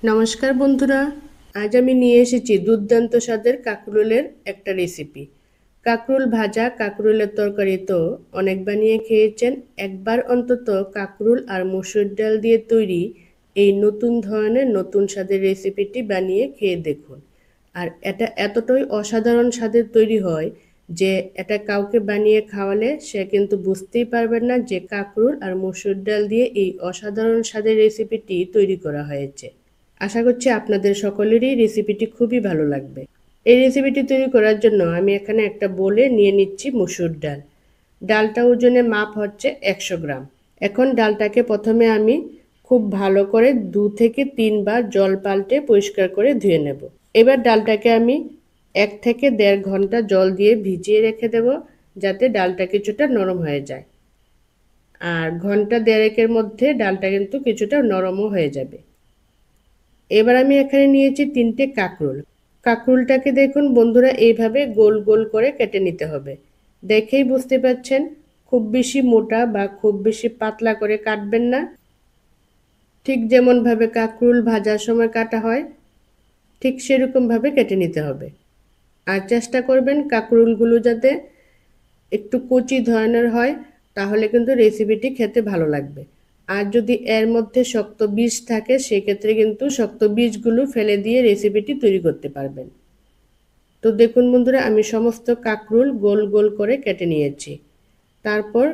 নমস্কার বন্ধুরা, আজ আমি নিয়ে এসেছি দুর্দান্ত স্বাদের কাঁকরোলের একটা রেসিপি। কাঁকরোল ভাজা, কাঁকরোলের তরকারি তো অনেক বানিয়ে খেয়েছেন। একবার অন্তত কাঁকরোল আর মসুর ডাল দিয়ে তৈরি এই নতুন ধরনের নতুন স্বাদের রেসিপিটি বানিয়ে খেয়ে দেখুন। আর এটা এতটাই অসাধারণ স্বাদের তৈরি হয় যে এটা কাউকে বানিয়ে খাওয়ালে সে কিন্তু বুঝতেই পারবেন না যে কাঁকরোল আর মসুর ডাল দিয়ে এই অসাধারণ স্বাদের রেসিপিটি তৈরি করা হয়েছে। আশা করছি আপনাদের সকলেরই রেসিপিটি খুবই ভালো লাগবে। এই রেসিপিটি তৈরি করার জন্য আমি এখানে একটা বোলে নিয়ে নিচ্ছি মসুর ডাল। ডালটা ওজনে মাপ হচ্ছে 100 গ্রাম। এখন ডালটাকে প্রথমে আমি খুব ভালো করে 2 থেকে 3 বার জল পাল্টে পরিষ্কার করে ধুয়ে নেব। এবার ডালটাকে আমি 1 থেকে 1.5 ঘন্টা জল দিয়ে ভিজিয়ে রেখে দেব, যাতে ডালটা কিছুটা নরম হয়ে যায়। আর ঘন্টা দেড়েকের মধ্যে ডালটা কিন্তু কিছুটা নরমও হয়ে যাবে। এবার আমি এখানে নিয়েছি 3টে কাঁকরোল। কাঁকরোলটাকে দেখুন বন্ধুরা, এইভাবে গোল গোল করে কেটে নিতে হবে। দেখেই বুঝতে পারছেন, খুব বেশি মোটা বা খুব বেশি পাতলা করে কাটবেন না। ঠিক যেমনভাবে কাঁকরোল ভাজার সময় কাটা হয়, ঠিক সেরকমভাবে কেটে নিতে হবে। আর চেষ্টা করবেন কাঁকরোলগুলো যাতে একটু কচি ধরনের হয়, তাহলে কিন্তু রেসিপিটি খেতে ভালো লাগবে। আর যদি এর মধ্যে শক্ত বীজ থাকে, সেক্ষেত্রে কিন্তু শক্ত বীজগুলো ফেলে দিয়ে রেসিপিটি তৈরি করতে পারবেন। তো দেখুন বন্ধুরা, আমি সমস্ত কাঁকরোল গোল গোল করে কেটে নিয়েছি। তারপর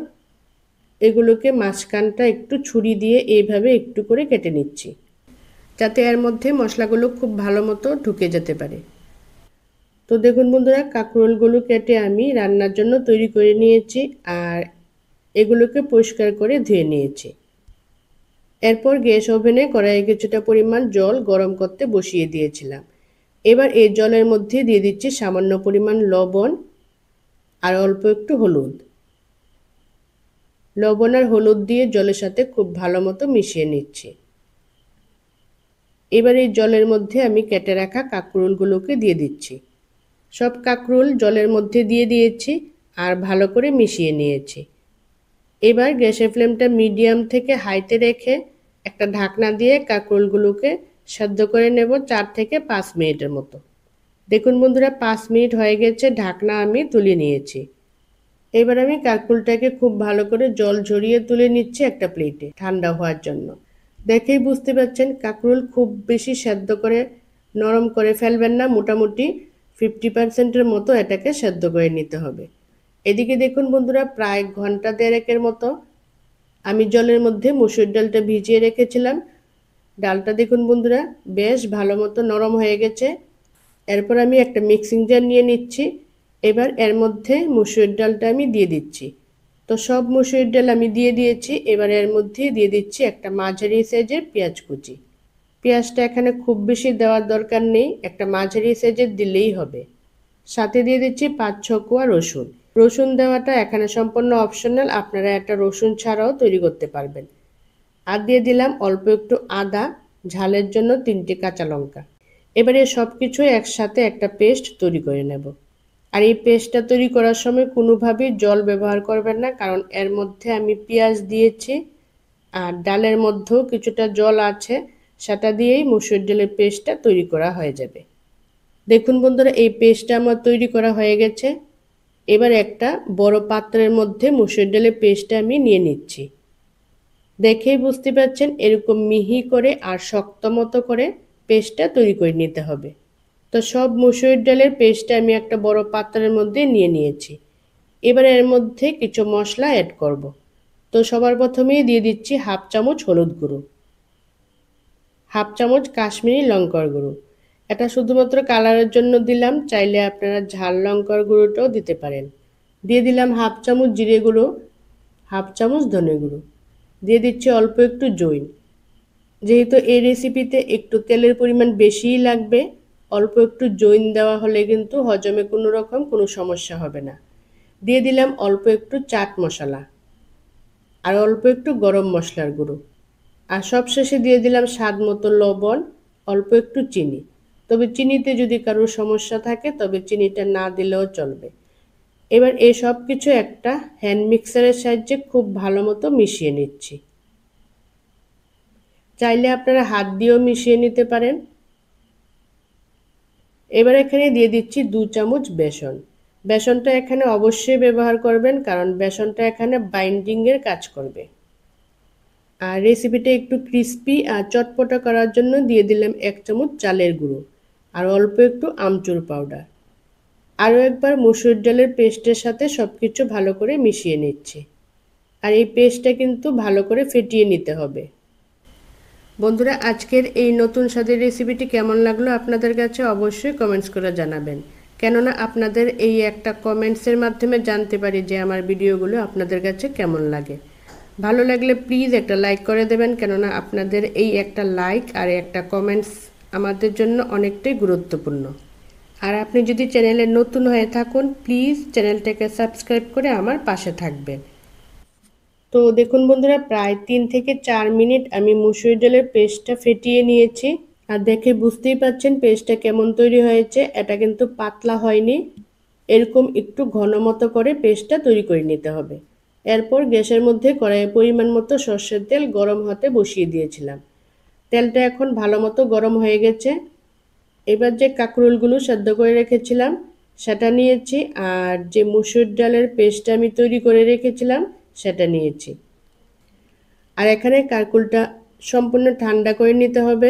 এগুলোকে মাঝখানটা একটু ছুরি দিয়ে এইভাবে একটু করে কেটে নিচ্ছি, যাতে এর মধ্যে মশলাগুলো খুব ভালো মতো ঢুকে যেতে পারে। তো দেখুন বন্ধুরা, কাঁকরোলগুলো কেটে আমি রান্নার জন্য তৈরি করে নিয়েছি, আর এগুলোকে পরিষ্কার করে ধুয়ে নিয়েছি। এরপর গ্যাস ওভেনে কড়াইয়ে কিছুটা পরিমাণ জল গরম করতে বসিয়ে দিয়েছিলাম। এবার এই জলের মধ্যে দিয়ে দিচ্ছি সামান্য পরিমাণ লবণ আর অল্প একটু হলুদ। লবণ আর হলুদ দিয়ে জলের সাথে খুব ভালো মতো মিশিয়ে নিচ্ছি। এবার এই জলের মধ্যে আমি কেটে রাখা কাঁকরোলগুলোকে দিয়ে দিচ্ছি। সব কাঁকরোল জলের মধ্যে দিয়ে দিয়েছি আর ভালো করে মিশিয়ে নিয়েছি। এবার গ্যাসের ফ্লেমটা মিডিয়াম থেকে হাইতে রেখে একটা ঢাকনা দিয়ে কাঁকরোলগুলোকে সেদ্ধ করে নেব 4 থেকে 5 মিনিটের মতো। দেখুন বন্ধুরা, 5 মিনিট হয়ে গেছে, ঢাকনা আমি তুলে নিয়েছি। এবার আমি কাঁকরোলটাকে খুব ভালো করে জল ঝরিয়ে তুলে নিচ্ছি একটা প্লেটে ঠান্ডা হওয়ার জন্য। দেখেই বুঝতে পারছেন, কাঁকরোল খুব বেশি সেদ্ধ করে নরম করে ফেলবেন না, মোটামুটি 50%-এর মতো এটাকে সেদ্ধ করে নিতে হবে। এদিকে দেখুন বন্ধুরা, প্রায় ঘন্টা দেড়েকের মতো আমি জলের মধ্যে মসুর ডালটা ভিজিয়ে রেখেছিলাম। ডালটা দেখুন বন্ধুরা, বেশ ভালো মতো নরম হয়ে গেছে। এরপর আমি একটা মিক্সিং জার নিয়ে নিচ্ছি। এবার এর মধ্যে মসুর ডালটা আমি দিয়ে দিচ্ছি। তো সব মসুর ডাল আমি দিয়ে দিয়েছি। এবার এর মধ্যে দিয়ে দিচ্ছি একটা মাঝারি সাইজের পেঁয়াজ কুচি। পেঁয়াজটা এখানে খুব বেশি দেওয়ার দরকার নেই, একটা মাঝারি সাইজের দিলেই হবে। সাথে দিয়ে দিচ্ছি 5-6 কোয়া রসুন। রসুন দেওয়াটা এখানে সম্পূর্ণ অপশনাল, আপনারা একটা রসুন ছাড়াও তৈরি করতে পারবেন। আর দিয়ে দিলাম অল্প একটু আদা, ঝালের জন্য 3টে কাঁচা লঙ্কা। এবারে সব কিছু একসাথে একটা পেস্ট তৈরি করে নেব। আর এই পেস্টটা তৈরি করার সময় কোনোভাবেই জল ব্যবহার করবেন না, কারণ এর মধ্যে আমি পেঁয়াজ দিয়েছি আর ডালের মধ্যেও কিছুটা জল আছে, সেটা দিয়েই মসুর ডালের পেস্টটা তৈরি করা হয়ে যাবে। দেখুন বন্ধুরা, এই পেস্টটা আমার তৈরি করা হয়ে গেছে। এবার একটা বড় পাত্রের মধ্যে মসুর ডালের পেস্টটা আমি নিয়ে নিচ্ছি। দেখেই বুঝতে পারছেন, এরকম মিহি করে আর শক্ত মতো করে পেস্টটা তৈরি করে নিতে হবে। তো সব মসুর ডালের পেস্টটা আমি একটা বড় পাত্রের মধ্যে নিয়ে নিয়েছি। এবার এর মধ্যে কিছু মশলা অ্যাড করব। তো সবার প্রথমেই দিয়ে দিচ্ছি 1/2 চামচ হলুদ গুঁড়ো, 1/2 চামচ কাশ্মীরি লঙ্কার গুঁড়ো। এটা শুধুমাত্র কালারের জন্য দিলাম, চাইলে আপনারা ঝাল লঙ্কার গুঁড়োটাও দিতে পারেন। দিয়ে দিলাম 1/2 চামচ জিরে গুঁড়ো, 1/2 চামচ ধনে গুঁড়ো। দিয়ে দিচ্ছি অল্প একটু জৈন। যেহেতু এই রেসিপিতে একটু তেলের পরিমাণ বেশিই লাগবে, অল্প একটু জৈন দেওয়া হলে কিন্তু হজমে কোনো সমস্যা হবে না। দিয়ে দিলাম অল্প একটু চাট মশলা আর অল্প একটু গরম মশলার গুঁড়ো। আর সবশেষে দিয়ে দিলাম স্বাদ মতো লবণ, অল্প একটু চিনি। তবে চিনিতে যদি কারোর সমস্যা থাকে তবে চিনিটা না দিলেও চলবে। এবার এই সব কিছু একটা হ্যান্ড মিক্সারের সাহায্যে খুব ভালো মতো মিশিয়ে নিচ্ছি। চাইলে আপনারা হাত দিয়েও মিশিয়ে নিতে পারেন। এবার এখানে দিয়ে দিচ্ছি 2 চামচ বেসন। বেসনটা এখানে অবশ্যই ব্যবহার করবেন, কারণ বেসনটা এখানে বাইন্ডিংয়ের কাজ করবে। আর রেসিপিটা একটু ক্রিস্পি আর চটপটা করার জন্য দিয়ে দিলাম 1 চামচ চালের গুঁড়ো আর অল্প একটু আমচুর পাউডার। আরও একবার মসুর ডালের পেস্টের সাথে সব কিছু ভালো করে মিশিয়ে নিচ্ছি। আর এই পেস্টটা কিন্তু ভালো করে ফেটিয়ে নিতে হবে। বন্ধুরা, আজকের এই নতুন স্বাদের রেসিপিটি কেমন লাগলো আপনাদের কাছে অবশ্যই কমেন্টস করে জানাবেন, কেননা আপনাদের এই একটা কমেন্টসের মাধ্যমে জানতে পারি যে আমার ভিডিওগুলো আপনাদের কাছে কেমন লাগে। ভালো লাগলে প্লিজ একটা লাইক করে দেবেন, কেননা আপনাদের এই একটা লাইক আর একটা কমেন্টস আমাদের জন্য অনেকটাই গুরুত্বপূর্ণ। আর আপনি যদি চ্যানেলে নতুন হয়ে থাকুন, প্লিজ চ্যানেলটাকে সাবস্ক্রাইব করে আমার পাশে থাকবেন। তো দেখুন বন্ধুরা, প্রায় 3 থেকে 4 মিনিট আমি মসুর ডালের পেস্টটা ফেটিয়ে নিয়েছি। আর দেখে বুঝতেই পাচ্ছেন পেস্টটা কেমন তৈরি হয়েছে। এটা কিন্তু পাতলা হয়নি, এরকম একটু ঘন মতো করে পেস্টটা তৈরি করে নিতে হবে। এরপর গ্যাসের মধ্যে কড়াইয়ে পরিমাণ মতো সর্ষের তেল গরম হতে বসিয়ে দিয়েছিলাম। তেলটা এখন ভালো মতো গরম হয়ে গেছে। এবার যে কাঁকরোলগুলো সেদ্ধ করে রেখেছিলাম সেটা নিয়েছি, আর যে মসুর ডালের পেস্টটা আমি তৈরি করে রেখেছিলাম সেটা নিয়েছি। আর এখানে কাঁকরোলটা সম্পূর্ণ ঠান্ডা করে নিতে হবে,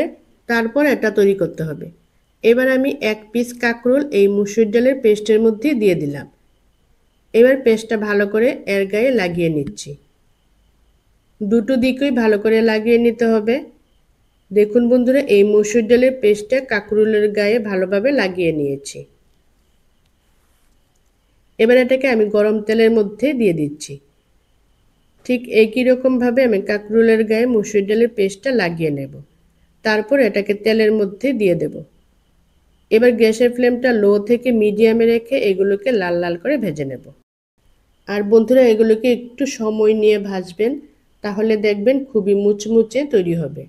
তারপর এটা তৈরি করতে হবে। এবার আমি 1 পিস কাঁকরোল এই মসুর ডালের পেস্টের মধ্যে দিয়ে দিলাম। এবার পেস্টটা ভালো করে এর গায়ে লাগিয়ে নিচ্ছি। দুটো দিকই ভালো করে লাগিয়ে নিতে হবে। দেখুন বন্ধুরা, এই মসুর ডালের পেস্টটা কাঁকরোলের গায়ে ভালোভাবে লাগিয়ে নিয়েছি। এবার এটাকে আমি গরম তেলের মধ্যে দিয়ে দিচ্ছি। ঠিক একই রকমভাবে আমি কাঁকরোলের গায়ে মসুর ডালের পেস্টটা লাগিয়ে নেব। তারপর এটাকে তেলের মধ্যে দিয়ে দেব। এবার গ্যাসের ফ্লেমটা লো থেকে মিডিয়ামে রেখে এগুলোকে লাল লাল করে ভেজে নেব। আর বন্ধুরা, এগুলোকে একটু সময় নিয়ে ভাজবেন, তাহলে দেখবেন খুবই মুচমুচে তৈরি হবে।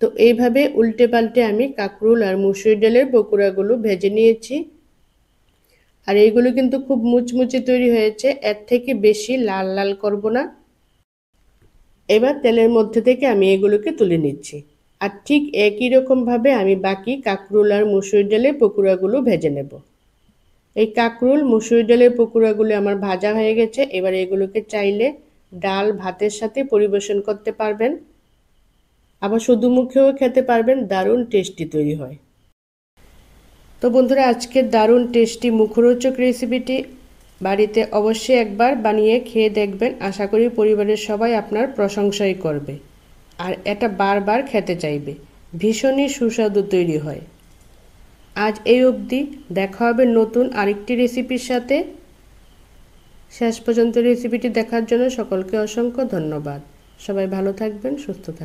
তো এইভাবে উল্টে পাল্টে আমি কাঁকরোল আর মসুর ডালের পকোড়াগুলো ভেজে নিয়েছি। আর এইগুলো কিন্তু খুব মুচমুচে তৈরি হয়েছে, এর থেকে বেশি লাল লাল করব না। এবার তেলের মধ্যে থেকে আমি এগুলোকে তুলে নিচ্ছি। আর ঠিক একই রকমভাবে আমি বাকি কাঁকরোল আর মসুর ডালের পকোড়াগুলো ভেজে নেব। এই কাঁকরোল মসুর ডালের পকোড়াগুলো আমার ভাজা হয়ে গেছে। এবার এগুলোকে চাইলে ডাল ভাতের সাথে পরিবেশন করতে পারবেন, আবার শুধু মুখেও খেতে পারবেন, দারুণ টেস্টি তৈরি হয়। তো বন্ধুরা, আজকের দারুণ টেস্টি মুখরোচক রেসিপিটি বাড়িতে অবশ্যই একবার বানিয়ে খেয়ে দেখবেন। আশা করি পরিবারের সবাই আপনার প্রশংসাই করবে আর এটা বারবার খেতে চাইবে। ভীষণই সুস্বাদু তৈরি হয়। আজ এই অবধি, দেখা হবে নতুন আরেকটি রেসিপির সাথে। শেষ পর্যন্ত রেসিপিটি দেখার জন্য সকলকে অসংখ্য ধন্যবাদ। সবাই ভালো থাকবেন, সুস্থ থাকবেন।